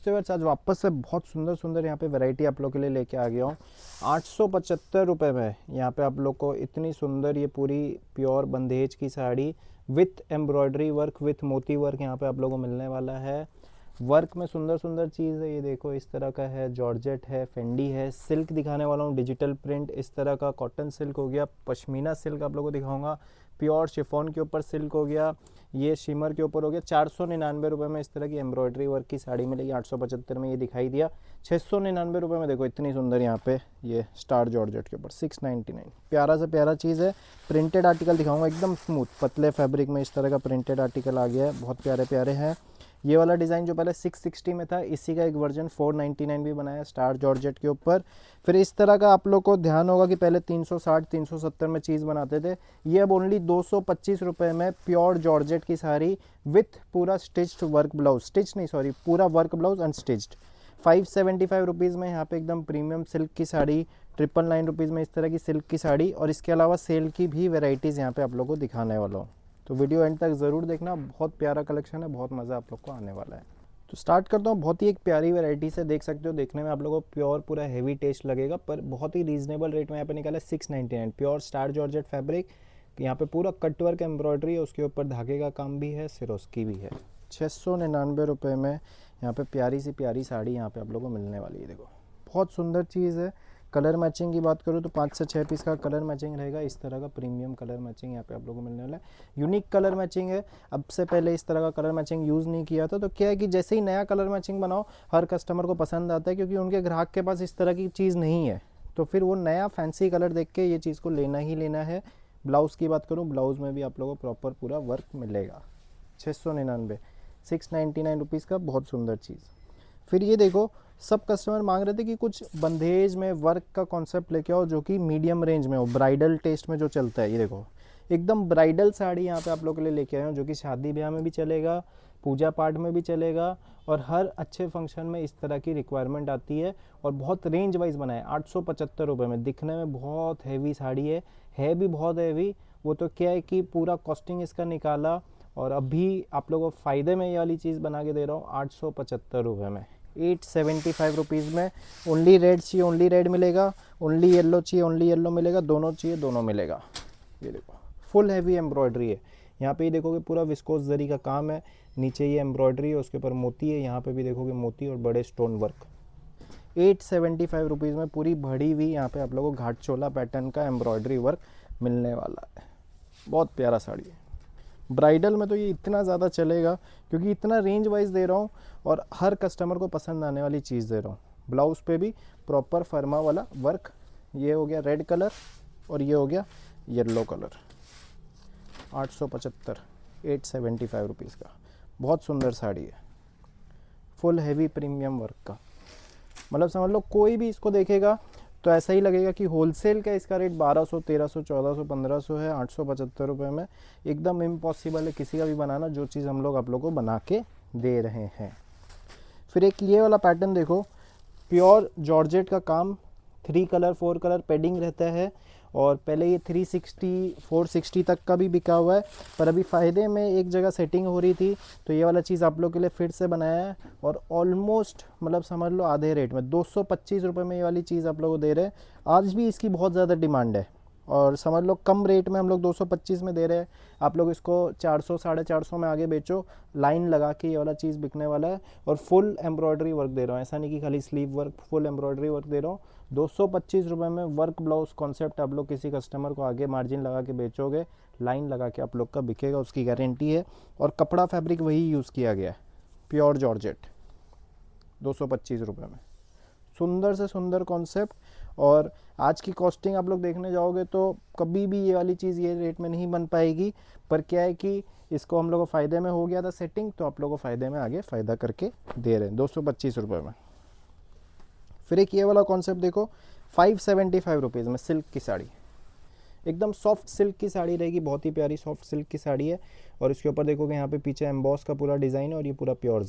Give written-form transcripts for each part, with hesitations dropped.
दोस्तों यार आज वापस से बहुत सुंदर सुंदर यहाँ पे वैरायटी आप लोग के लिए लेके आ गया हूँ। 875 रुपये में यहाँ पे आप लोग को इतनी सुंदर ये पूरी प्योर बंदेज की sari with embroidery work with मोती वर्क यहाँ पे आप लोगों को मिलने वाला है। वर्क में सुंदर सुंदर चीज़ है, ये देखो इस तरह का है, जॉर्जेट है, फेंडी है, सिल्क दिखाने वाला हूँ, डिजिटल प्रिंट इस तरह का, कॉटन सिल्क हो गया, पश्मीना सिल्क आप लोगों को दिखाऊंगा, प्योर शिफॉन के ऊपर सिल्क हो गया, ये शिमर के ऊपर हो गया। 499 रुपये में इस तरह की एम्ब्रॉयडरी वर्क की साड़ी मिलेगी। 875 में ये दिखाई दिया। 699 रुपये में देखो इतनी सुंदर यहाँ पे ये स्टार जॉर्जेट के ऊपर 699। प्यारा से प्यारा चीज़ है। प्रिंटेड आर्टिकल दिखाऊंगा, एकदम स्मूथ पतले फैब्रिक में इस तरह का प्रिंटेड आर्टिकल आ गया है, बहुत प्यारे प्यारे हैं। ये वाला डिज़ाइन जो पहले 660 में था, इसी का एक वर्जन 499 भी बनाया स्टार जॉर्जेट के ऊपर। फिर इस तरह का आप लोग को ध्यान होगा कि पहले 360 370 में चीज़ बनाते थे, ये अब ओनली 225 रुपये में प्योर जॉर्जेट की साड़ी विथ पूरा स्टिच्ड वर्क ब्लाउज, स्टिच नहीं सॉरी पूरा वर्क ब्लाउज अनस्टिच्ड। 575 रुपीज़ में यहाँ पे एकदम प्रीमियम सिल्क की साड़ी, 999 रुपीज़ में इस तरह की सिल्क की साड़ी, और इसके अलावा सेल की भी वेराइटीज़ यहाँ पे आप लोग को दिखाने वाला हूँ। तो वीडियो एंड तक ज़रूर देखना, बहुत प्यारा कलेक्शन है, बहुत मज़ा आप लोग को आने वाला है। तो स्टार्ट करता हूँ बहुत ही एक प्यारी वैरायटी से। देख सकते हो, देखने में आप लोगों को प्योर पूरा हेवी टेस्ट लगेगा, पर बहुत ही रीजनेबल रेट में यहाँ पे निकाला है। 699 प्योर स्टार जॉर्जेट फैब्रिक, यहाँ पे पूरा कटवर्क एम्ब्रॉयडरी है, उसके ऊपर धागे का काम भी है, सिरोस्की भी है। 699 रुपये में यहाँ पे प्यारी सी प्यारी साड़ी यहाँ पे आप लोगों को मिलने वाली है। देखो बहुत सुंदर चीज़ है। कलर मैचिंग की बात करूँ तो 5 से 6 पीस का कलर मैचिंग रहेगा। इस तरह का प्रीमियम कलर मैचिंग यहाँ पे आप लोगों को मिलने वाला है। यूनिक कलर मैचिंग है, अब से पहले इस तरह का कलर मैचिंग यूज़ नहीं किया था। तो क्या है कि जैसे ही नया कलर मैचिंग बनाओ हर कस्टमर को पसंद आता है, क्योंकि उनके ग्राहक के पास इस तरह की चीज़ नहीं है, तो फिर वो नया फैंसी कलर देख के ये चीज़ को लेना ही लेना है। ब्लाउज़ की बात करूँ, ब्लाउज़ में भी आप लोगों को प्रॉपर पूरा वर्क मिलेगा। 699 699 रुपीज़ का बहुत सुंदर चीज़। फिर ये देखो, सब कस्टमर मांग रहे थे कि कुछ बंदेज में वर्क का कॉन्सेप्ट लेके आओ जो कि मीडियम रेंज में हो, ब्राइडल टेस्ट में जो चलता है। ये देखो एकदम ब्राइडल साड़ी यहाँ पे आप लोग के लिए लेके आए हूँ, जो कि शादी ब्याह में भी चलेगा, पूजा पाठ में भी चलेगा, और हर अच्छे फंक्शन में इस तरह की रिक्वायरमेंट आती है। और बहुत रेंज वाइज बनाए। 875 रुपये में, दिखने में बहुत हैवी साड़ी है भी बहुत हैवी। वो तो क्या है कि पूरा कॉस्टिंग इसका निकाला, और अभी आप लोगों को फ़ायदे में ये वाली चीज़ बना के दे रहा हूँ 875 रुपये में, 875 रुपीज़ में। ओनली रेड चाहिए ओनली रेड मिलेगा, ओनली येलो चाहिए ओनली येलो मिलेगा, दोनों चाहिए दोनों मिलेगा। ये देखो फुल हैवी एम्ब्रॉयडरी है। यहाँ पे ही देखोगे पूरा विस्कोस जरी का काम है, नीचे ये एम्ब्रॉयडरी है, उसके ऊपर मोती है, यहाँ पे भी देखोगे मोती और बड़े स्टोन वर्क। 875 रुपीज़ में पूरी भरी हुई यहाँ पे आप लोगों को घाट चोला पैटर्न का एम्ब्रॉयडरी वर्क मिलने वाला है। बहुत प्यारा साड़ी है। ब्राइडल में तो ये इतना ज़्यादा चलेगा क्योंकि इतना रेंज वाइज दे रहा हूँ और हर कस्टमर को पसंद आने वाली चीज़ दे रहा हूँ। ब्लाउज़ पे भी प्रॉपर फर्मा वाला वर्क। ये हो गया रेड कलर और ये हो गया येलो कलर। 875 875 रुपीज़ का बहुत सुंदर साड़ी है, फुल हैवी प्रीमियम वर्क का। मतलब समझ लो कोई भी इसको देखेगा तो ऐसा ही लगेगा कि होलसेल का इसका रेट 1200 1300 1400 1500 है। 875 रुपये में एकदम इम्पॉसिबल है किसी का भी बनाना जो चीज़ हम लोग आप लोगों को बना के दे रहे हैं। फिर एक ये वाला पैटर्न देखो, प्योर जॉर्जेट का काम, 3 कलर 4 कलर पेडिंग रहता है, और पहले ये 360 460 तक का भी बिका हुआ है, पर अभी फ़ायदे में एक जगह सेटिंग हो रही थी तो ये वाला चीज़ आप लोग के लिए फिर से बनाया है। और ऑलमोस्ट मतलब समझ लो आधे रेट में 225 रुपये में ये वाली चीज़ आप लोगों को दे रहे हैं। आज भी इसकी बहुत ज़्यादा डिमांड है, और समझ लो कम रेट में हम लोग 225 में दे रहे हैं। आप लोग इसको 400 450 में आगे बेचो, लाइन लगा के ये वाला चीज़ बिकने वाला है। और फुल एम्ब्रॉयडरी वर्क दे रहा हूँ, ऐसा नहीं कि खाली sleeve work, full embroidery work दे रहा हूँ। 225 रुपये में वर्क ब्लाउज कॉन्सेप्ट आप लोग किसी कस्टमर को आगे मार्जिन लगा के बेचोगे, लाइन लगा के आप लोग का बिकेगा, उसकी गारंटी है। और कपड़ा फैब्रिक वही यूज़ किया गया है, प्योर जॉर्जेट। 225 रुपये में सुंदर से सुंदर कॉन्सेप्ट। और आज की कॉस्टिंग आप लोग देखने जाओगे तो कभी भी ये वाली चीज़ ये रेट में नहीं बन पाएगी, पर क्या है कि इसको हम लोग को फ़ायदे में हो गया था सेटिंग, तो आप लोगों को फ़ायदे में आगे फ़ायदा करके दे रहे हैं 225 रुपये में। फिर एक ये वाला कॉन्सेप्ट देखो, 575 रुपीज़ में सिल्क की साड़ी, एकदम सॉफ्ट सिल्क की साड़ी रहेगी, बहुत ही प्यारी सॉफ्ट सिल्क की साड़ी है। और इसके ऊपर देखोगे यहाँ पे पीछे एम्बॉस का पूरा डिज़ाइन है, और ये पूरा प्योर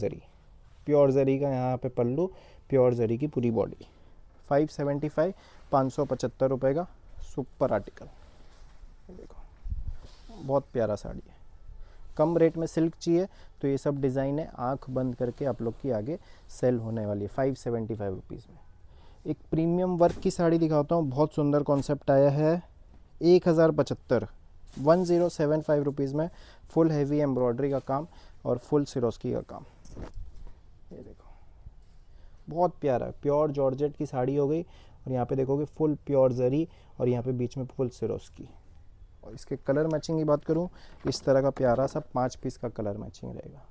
जरी का यहाँ पे पल्लू, प्योर जरी की पूरी बॉडी। 575 575 रुपये का सुपर आर्टिकल। देखो बहुत प्यारा साड़ी है, कम रेट में सिल्क चाहिए तो ये सब डिज़ाइन है, आंख बंद करके आप लोग की आगे सेल होने वाली है 575 रुपीज़ में। एक प्रीमियम वर्क की साड़ी दिखाता हूँ, बहुत सुंदर कॉन्सेप्ट आया है, 1075 1075 रुपीज़ में फुल हैवी एम्ब्रॉयडरी का काम और फुल सिरोस्की का काम। ये देखो बहुत प्यारा प्योर जॉर्जेट की साड़ी हो गई, और यहाँ पे देखोगे फुल प्योर जरी और यहाँ पे बीच में फुल सिरोस्की। और इसके कलर मैचिंग की बात करूँ, इस तरह का प्यारा सा 5 पीस का कलर मैचिंग रहेगा।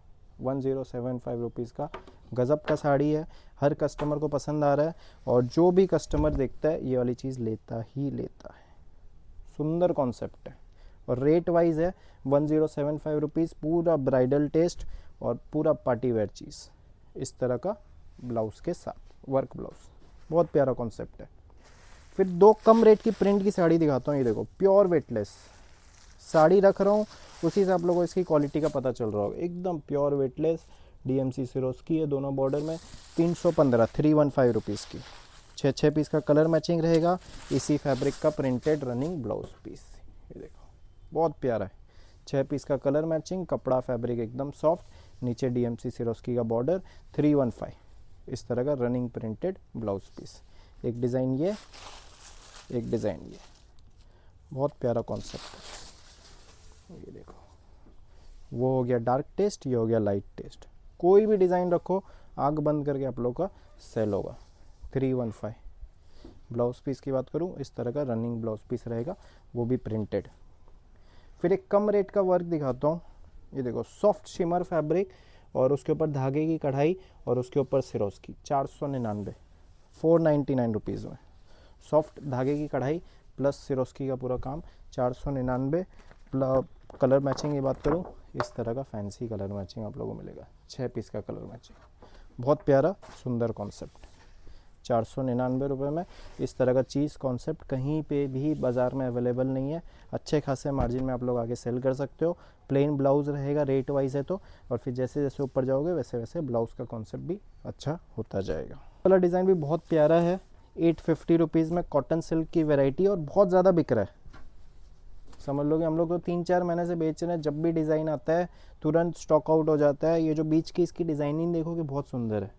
1075 रुपीज़ का गज़ब का साड़ी है, हर कस्टमर को पसंद आ रहा है, और जो भी कस्टमर देखता है ये वाली चीज़ लेता ही लेता है। सुंदर कॉन्सेप्ट है और रेट वाइज है 1075 रुपीज़, पूरा ब्राइडल टेस्ट और पूरा पार्टी वेयर चीज़, इस तरह का ब्लाउज़ के साथ वर्क ब्लाउज़, बहुत प्यारा कॉन्सेप्ट है। फिर दो कम रेट की प्रिंट की साड़ी दिखाता हूँ, ये देखो प्योर वेटलेस साड़ी रख रहा हूँ, उसी से आप लोगों को इसकी क्वालिटी का पता चल रहा होगा, एकदम प्योर वेटलेस DMC सिरोस्की है दोनों बॉर्डर में, 315 रुपीज़ की, 6 पीस का कलर मैचिंग रहेगा, इसी फैब्रिक का प्रिंटेड रनिंग ब्लाउज पीस। ये देखो बहुत प्यारा है, 6 पीस का कलर मैचिंग, कपड़ा फैब्रिक एकदम सॉफ्ट, नीचे DMC सिरोस्की का बॉर्डर, 315 इस तरह का रनिंग प्रिंटेड ब्लाउज पीस। एक डिज़ाइन ये, एक डिज़ाइन ये, बहुत प्यारा कॉन्सेप्ट है। ये देखो वो हो गया डार्क टेस्ट, ये हो गया लाइट टेस्ट, कोई भी डिज़ाइन रखो आंख बंद करके आप लोग का सेल होगा। 315 ब्लाउज पीस की बात करूँ, इस तरह का रनिंग ब्लाउज पीस रहेगा, वो भी प्रिंटेड। फिर एक कम रेट का वर्क दिखाता हूँ, ये देखो सॉफ्ट शिमर फैब्रिक और उसके ऊपर धागे की कढ़ाई और उसके ऊपर सिरोस्की, 499 499 रुपीज़ में, सॉफ्ट धागे की कढ़ाई प्लस सिरोस्की का पूरा काम, 499। कलर मैचिंग की बात करूँ, इस तरह का फैंसी कलर मैचिंग आप लोगों को मिलेगा, 6 पीस का कलर मैचिंग, बहुत प्यारा सुंदर कॉन्सेप्ट, 499 रुपये में। इस तरह का चीज़ कॉन्सेप्ट कहीं पे भी बाज़ार में अवेलेबल नहीं है, अच्छे खासे मार्जिन में आप लोग आगे सेल कर सकते हो। प्लेन ब्लाउज़ रहेगा रेट वाइज है तो, और फिर जैसे जैसे ऊपर जाओगे वैसे वैसे ब्लाउज़ का कॉन्सेप्ट भी अच्छा होता जाएगा। वाला डिज़ाइन भी बहुत प्यारा है, 850 रुपीज़ में कॉटन सिल्क की वैरायटी, और बहुत ज़्यादा बिक रहा है, समझ लोगे हम लोग तो 3-4 महीने से बेच रहे हैं, जब भी डिज़ाइन आता है तुरंत स्टॉक आउट हो जाता है। ये जो बीच की इसकी डिज़ाइनिंग देखोगे बहुत सुंदर है,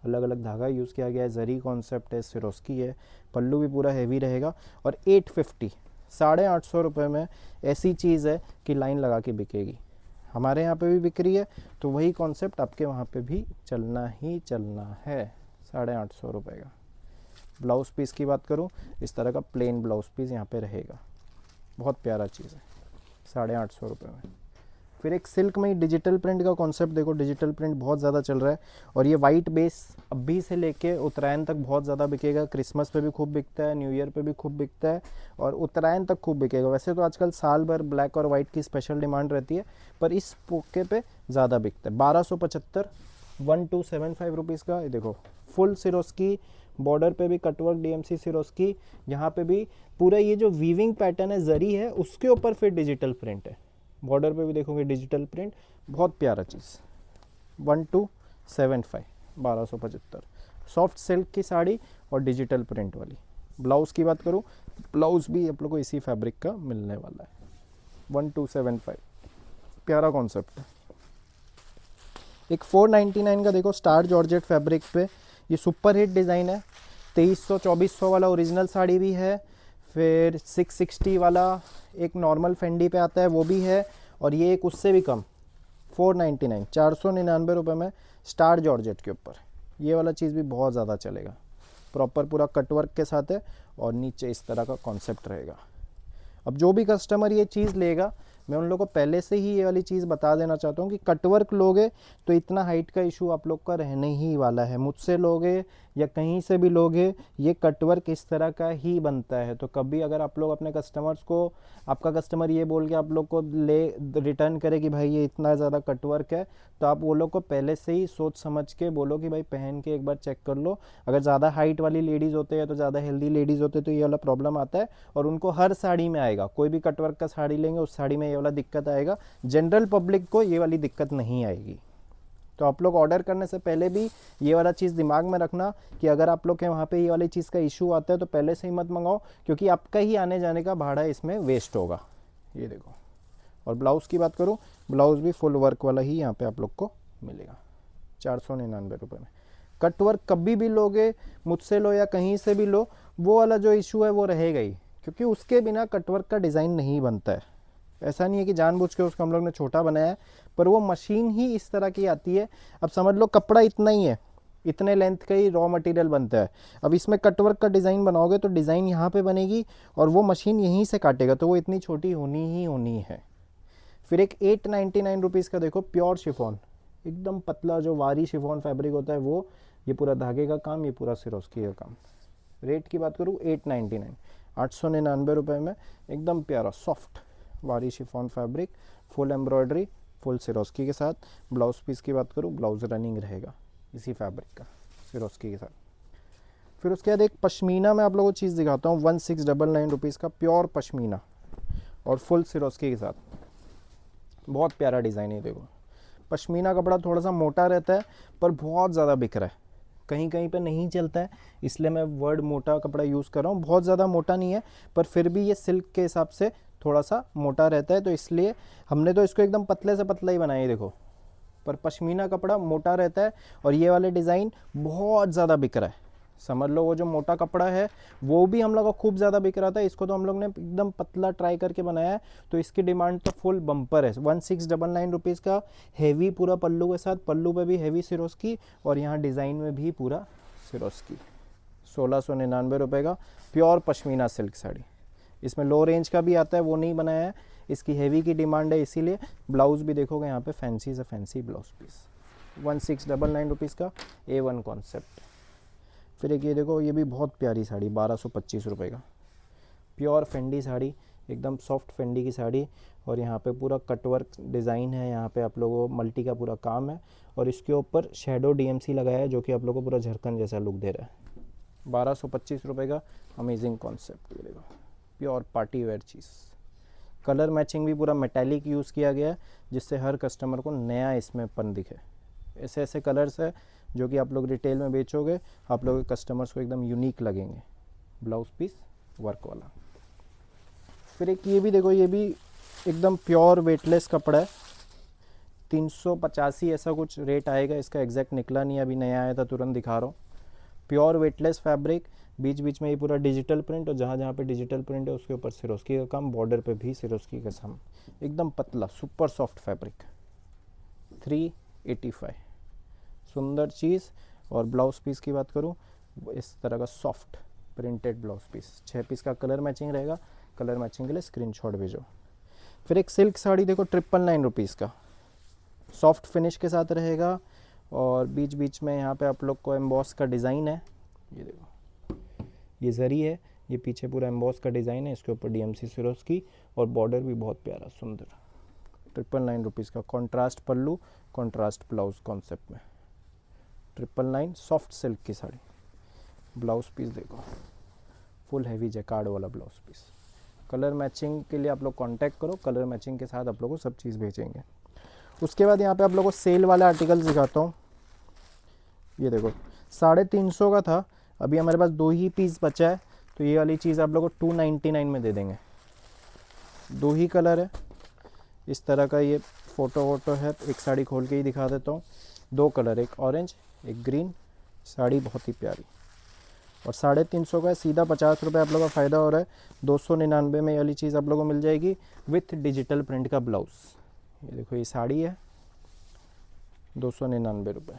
अलग अलग धागा यूज़ किया गया है, जरी कॉन्सेप्ट है, सिरोस्की है, पल्लू भी पूरा हैवी रहेगा, और 850 850 रुपये में ऐसी चीज़ है कि लाइन लगा के बिकेगी। हमारे यहाँ पे भी बिक रही है, तो वही कॉन्सेप्ट आपके वहाँ पे भी चलना ही चलना है। 850 रुपये का ब्लाउज़ पीस की बात करूँ, इस तरह का प्लेन ब्लाउज़ पीस यहाँ पे रहेगा, बहुत प्यारा चीज़ है, 850 रुपये में। फिर एक सिल्क में ही डिजिटल प्रिंट का कॉन्सेप्ट देखो, डिजिटल प्रिंट बहुत ज़्यादा चल रहा है, और ये वाइट बेस अभी से लेके उत्तरायण तक बहुत ज़्यादा बिकेगा, क्रिसमस पे भी खूब बिकता है, न्यू ईयर पे भी खूब बिकता है, और उत्तरायण तक खूब बिकेगा। वैसे तो आजकल साल भर ब्लैक और वाइट की स्पेशल डिमांड रहती है, पर इस मौके पे ज़्यादा बिकता है। 1275 1275 रुपीज़ का। ये देखो फुल सिरोस्की, बॉर्डर पे भी कटवर्क DMC सिरोस्की, यहाँ पे भी पूरा ये जो वीविंग पैटर्न है जरी है, उसके ऊपर फिर डिजिटल प्रिंट है, बॉर्डर पे भी देखोगे डिजिटल प्रिंट, बहुत प्यारा चीज़। 1275 1275 सॉफ्ट सिल्क की साड़ी और डिजिटल प्रिंट वाली। ब्लाउज़ की बात करूँ, ब्लाउज़ भी आप लोग को इसी फैब्रिक का मिलने वाला है, 1275, प्यारा कॉन्सेप्ट है। एक 499 का देखो स्टार जॉर्जेट फैब्रिक पे, ये सुपर हिट डिज़ाइन है, 2300-2400 वाला ओरिजिनल साड़ी भी है, फिर 660 वाला एक नॉर्मल फेंडी पे आता है वो भी है, और ये एक उससे भी कम 499 499 रुपये में स्टार जॉर्जेट के ऊपर। ये वाला चीज़ भी बहुत ज़्यादा चलेगा, प्रॉपर पूरा कटवर्क के साथ है, और नीचे इस तरह का कॉन्सेप्ट रहेगा। अब जो भी कस्टमर ये चीज़ लेगा, मैं उन लोगों को पहले से ही ये वाली चीज़ बता देना चाहता हूँ कि कटवर्क लोगे तो इतना हाइट का इशू आप लोग का रहने ही वाला है। मुझसे लोगे या कहीं से भी लोगे, ये कटवर्क इस तरह का ही बनता है। तो कभी अगर आप लोग अपने कस्टमर्स को, आपका कस्टमर ये बोल के आप लोग को रिटर्न करे कि भाई ये इतना ज़्यादा कटवर्क है, तो आप वो लोग को पहले से ही सोच समझ के बोलो कि भाई पहन के एक बार चेक कर लो। अगर ज़्यादा हाइट वाली लेडीज़ होते हैं, तो ज़्यादा हेल्दी लेडीज़ होते तो ये वाला प्रॉब्लम आता है, और उनको हर साड़ी में आएगा। कोई भी कटवर्क का साड़ी लेंगे उस साड़ी में ये वाला दिक्कत आएगा, जनरल पब्लिक को ये वाली दिक्कत नहीं आएगी। तो आप लोग ऑर्डर करने से पहले भी ये वाला चीज़ दिमाग में रखना कि अगर आप लोग के वहाँ पे ये वाली चीज़ का इशू आता है तो पहले से ही मत मंगाओ, क्योंकि आपका ही आने जाने का भाड़ा इसमें वेस्ट होगा। ये देखो और ब्लाउज़ की बात करूँ, ब्लाउज़ भी फुल वर्क वाला ही यहाँ पे आप लोग को मिलेगा 499 रुपये में। कट वर्क कभी भी लोगे, मुझसे लो या कहीं से भी लो, वो वाला जो इशू है वो रहेगा ही, क्योंकि उसके बिना कट वर्क का डिज़ाइन नहीं बनता है। ऐसा नहीं है कि जानबूझ के उसको हम लोग ने छोटा बनाया है, पर वो मशीन ही इस तरह की आती है। अब समझ लो कपड़ा इतना ही है, इतने लेंथ का ही रॉ मटेरियल बनता है। अब इसमें कटवर्क का डिज़ाइन बनाओगे तो डिज़ाइन यहाँ पे बनेगी और वो मशीन यहीं से काटेगा, तो वो इतनी छोटी होनी ही होनी है। फिर एक 899 रुपीज़ का देखो प्योर शिफॉन, एकदम पतला जो वारी शिफॉन फैब्रिक होता है वो, ये पूरा धागे का काम, ये पूरा सिरोस्की का काम। रेट की बात करूँ 899, 899 रुपये में एकदम प्यारा सॉफ्ट वारी chiffon fabric, full embroidery, full Swarovski के साथ। ब्लाउज़ पीस की बात करूँ, ब्लाउज रनिंग रहेगा इसी फैब्रिक का सिरोस्की के साथ। फिर उसके बाद एक पश्मीना में आप लोगों को चीज़ दिखाता हूँ, 1699 रुपीज़ का प्योर पश्मीना और फुल सिरोस्की के साथ। बहुत प्यारा डिज़ाइन है, देखो पश्मीना कपड़ा थोड़ा सा मोटा रहता है पर बहुत ज़्यादा बिक रहा है, कहीं कहीं पे नहीं चलता है, इसलिए मैं वर्ड मोटा कपड़ा यूज़ कर रहा हूँ। बहुत ज़्यादा मोटा नहीं है पर फिर भी ये सिल्क के हिसाब से थोड़ा सा मोटा रहता है, तो इसलिए हमने तो इसको एकदम पतले से पतला ही बनाया है, देखो। पर पश्मीना कपड़ा मोटा रहता है और ये वाले डिज़ाइन बहुत ज़्यादा बिक रहा है। समझ लो वो जो मोटा कपड़ा है वो भी हम लोग का खूब ज़्यादा बिक रहा था, इसको तो हम लोग ने एकदम पतला ट्राई करके बनाया है, तो इसकी डिमांड तो फुल बम्पर है। 1699 रुपीज़ का हेवी पूरा पल्लू के साथ, पल्लू पे भी हेवी सिरोस्की और यहाँ डिज़ाइन में भी पूरा सिरोस्की। 1699 रुपये का प्योर पश्मीना सिल्क साड़ी। इसमें लो रेंज का भी आता है, वो नहीं बनाया है, इसकी हेवी की डिमांड है, इसीलिए ब्लाउज़ भी देखोगे यहाँ पे फैंसी से फैंसी ब्लाउज पीस। 1699 रुपीज़ का A1 कॉन्सेप्ट। फिर एक ये देखो, ये भी बहुत प्यारी साड़ी 1225 रुपये का प्योर फेंडी साड़ी, एकदम सॉफ्ट फेंडी की साड़ी, और यहाँ पे पूरा कटवर्क डिज़ाइन है, यहाँ पे आप लोगों को मल्टी का पूरा काम है और इसके ऊपर शेडो DMC लगाया है जो कि आप लोगों को पूरा झरकन जैसा लुक दे रहा है। 1225 रुपये का अमेजिंग कॉन्सेप्ट। ये देखो प्योर पार्टी वेयर चीज़, कलर मैचिंग भी पूरा मेटालिक यूज़ किया गया है जिससे हर कस्टमर को नया इसमें पन दिखे। ऐसे ऐसे कलर्स है जो कि आप लोग रिटेल में बेचोगे, आप लोगों के कस्टमर्स को एकदम यूनिक लगेंगे। ब्लाउज पीस वर्क वाला। फिर एक ये भी देखो, ये भी एकदम प्योर वेटलेस कपड़ा है, 385 ऐसा कुछ रेट आएगा इसका, एग्जैक्ट निकला नहीं, अभी नया आया था तुरंत दिखा रहा हूँ। प्योर वेटलेस फैब्रिक, बीच बीच में ये पूरा डिजिटल प्रिंट, और जहाँ जहाँ पे डिजिटल प्रिंट है उसके ऊपर सिरोस्की का काम, बॉर्डर पे भी सिरोस्की का काम, एकदम पतला सुपर सॉफ्ट फैब्रिक। 385 सुंदर चीज़। और ब्लाउज़ पीस की बात करूँ, इस तरह का soft printed blouse piece, 6 piece का कलर मैचिंग रहेगा। कलर मैचिंग के लिए स्क्रीनशॉट भेजो। फिर एक सिल्क साड़ी देखो 999 रुपीज़ का, सॉफ्ट फिनिश के साथ रहेगा और बीच बीच में यहाँ पे आप लोग को एम्बॉस का डिज़ाइन है। ये देखो ये जरी है, ये पीछे पूरा एम्बॉस का डिज़ाइन है, इसके ऊपर DMC सिरोस्की और बॉर्डर भी बहुत प्यारा सुंदर। 999 रुपीज़ का कॉन्ट्रास्ट पल्लू, कॉन्ट्रास्ट ब्लाउज कॉन्सेप्ट में 999 सॉफ्ट सिल्क की साड़ी। ब्लाउज पीस देखो फुल हैवी जैकार्ड वाला ब्लाउज पीस। कलर मैचिंग के लिए आप लोग कांटेक्ट करो, कलर मैचिंग के साथ आप लोगों को सब चीज़ भेजेंगे। उसके बाद यहाँ पे आप लोगों को सेल वाला आर्टिकल दिखाता हूँ। ये देखो 350 का था, अभी हमारे पास 2 ही पीस बचा है, तो ये वाली चीज़ आप लोगों को 299 में दे देंगे। 2 ही कलर है, इस तरह का ये फ़ोटो वोटो है, एक साड़ी खोल के ही दिखा देता हूँ। 2 कलर, एक ऑरेंज एक ग्रीन, साड़ी बहुत ही प्यारी और 350 का है, सीधा 50 रुपये आप लोगों का फ़ायदा हो रहा है। 299 में ये वाली चीज़ आप लोगों को मिल जाएगी विथ डिजिटल प्रिंट का ब्लाउज़। ये देखो ये साड़ी है 299 रुपये,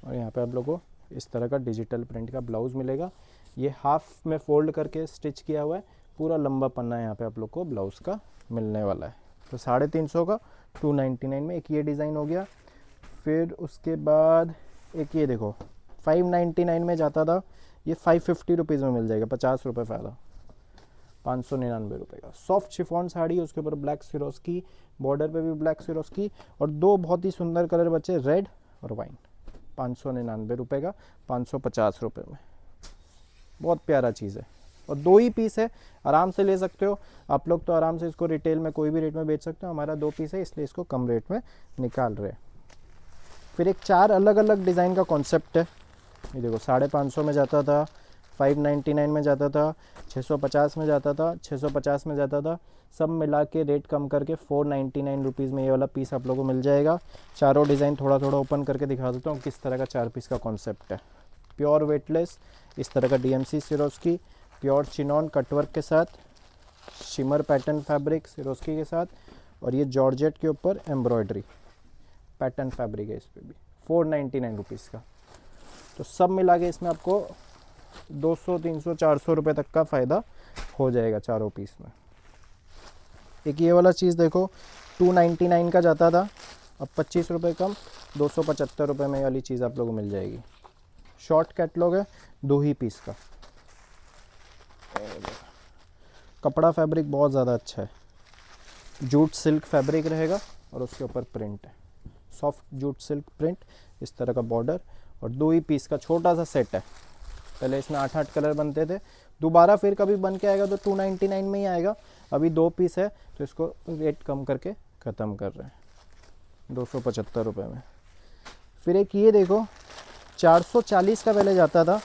और यहाँ पे आप लोगों को इस तरह का डिजिटल प्रिंट का ब्लाउज़ मिलेगा। ये हाफ में फोल्ड करके स्टिच किया हुआ है, पूरा लंबा पन्ना यहाँ पे आप लोग को ब्लाउज़ का मिलने वाला है। तो 350 का 299 में एक ये डिज़ाइन हो गया। फिर उसके बाद एक ये देखो 599 में जाता था, ये 550 रुपीज़ में मिल जाएगा, 50 रुपये फ़ायदा। 599 रुपये का सॉफ्ट शिफॉन साड़ी, उसके ऊपर ब्लैक सिरोस्की, बॉर्डर पे भी ब्लैक सिरोस्की, और 2 बहुत ही सुंदर कलर बचे, रेड और वाइन। 599 रुपये का 550 रुपये में, बहुत प्यारा चीज़ है। और 2 ही पीस है, आराम से ले सकते हो आप लोग, तो आराम से इसको रिटेल में कोई भी रेट में बेच सकते हो। हमारा 2 पीस है इसलिए इसको कम रेट में निकाल रहे हैं। फिर एक 4 अलग अलग डिज़ाइन का कॉन्सेप्ट है। ये देखो 550 में जाता था, 599 में जाता था, 650 में जाता था, 650 में जाता था, सब मिला के रेट कम करके 499 रुपीज़ में ये वाला पीस आप लोगों को मिल जाएगा। चारों डिज़ाइन थोड़ा थोड़ा ओपन करके दिखा देता हूँ किस तरह का 4 पीस का कॉन्सेप्ट है। प्योर वेटलेस इस तरह का DMC Swarovski, pure chinon cutwork के साथ, शिमर पैटर्न फैब्रिक सिरोस्की के साथ, और ये जॉर्जेट के ऊपर एम्ब्रॉयडरी पैटर्न फैब्रिक है इस पर भी, 499 रुपीज़ का। तो सब मिला के इसमें आपको 200, 300, 400 रुपये तक का फ़ायदा हो जाएगा चारों पीस में। एक ये वाला चीज़ देखो, 299 का जाता था, अब 25 रुपये कम, 275 रुपये में ये वाली चीज़ आप लोगों को मिल जाएगी। शॉर्ट कैटलॉग है, 2 ही पीस का। कपड़ा फैब्रिक बहुत ज़्यादा अच्छा है, जूट सिल्क फैब्रिक रहेगा और उसके ऊपर प्रिंट है, सॉफ्ट जूट सिल्क प्रिंट, इस तरह का बॉर्डर, और 2 ही पीस का छोटा सा सेट है। पहले इसमें 8-8 कलर बनते थे, दोबारा फिर कभी बन के आएगा तो 299 में ही आएगा। अभी 2 पीस है तो इसको रेट कम करके ख़त्म कर रहे हैं 275 रुपये में। फिर एक ये देखो, 440 का पहले जाता था,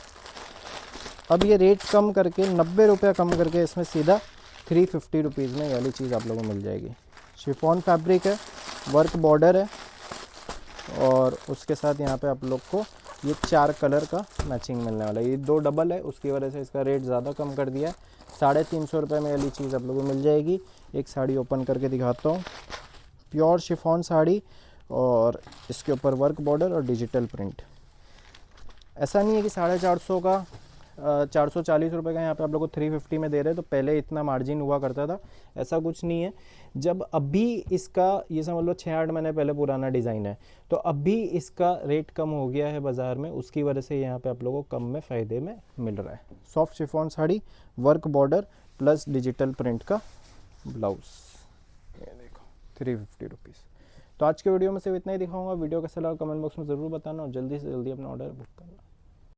अब ये रेट कम करके 90 रुपया कम करके इसमें सीधा 350 रुपीज़ में ये वाली चीज़ आप लोगों को मिल जाएगी। शिफॉन फैब्रिक है, वर्क बॉर्डर है, और उसके साथ यहाँ पे आप लोग को ये 4 कलर का मैचिंग मिलने वाला है। ये 2 डबल है, उसकी वजह से इसका रेट ज़्यादा कम कर दिया है। 350 रुपये में वाली चीज़ आप लोगों को मिल जाएगी। एक साड़ी ओपन करके दिखाता हूँ, प्योर शिफॉन साड़ी, और इसके ऊपर वर्क बॉर्डर और डिजिटल प्रिंट। ऐसा नहीं है कि 450 का 440 रुपये का यहाँ पे आप लोग को 350 में दे रहे हैं, तो पहले इतना मार्जिन हुआ करता था, ऐसा कुछ नहीं है। जब अभी इसका ये समझ लो 6-8 महीने पहले पुराना डिज़ाइन है, तो अभी इसका रेट कम हो गया है बाज़ार में, उसकी वजह से यहाँ पे आप लोगों को कम में फ़ायदे में मिल रहा है। Soft chiffon sari, work border plus digital print का ब्लाउज़, ये देखो 350 रुपीज़। तो आज के वीडियो में सिर्फ इतना ही दिखाऊंगा। वीडियो कैसा लगा कमेंट बॉक्स में ज़रूर बताना, और जल्दी से जल्दी अपना ऑर्डर बुक करना।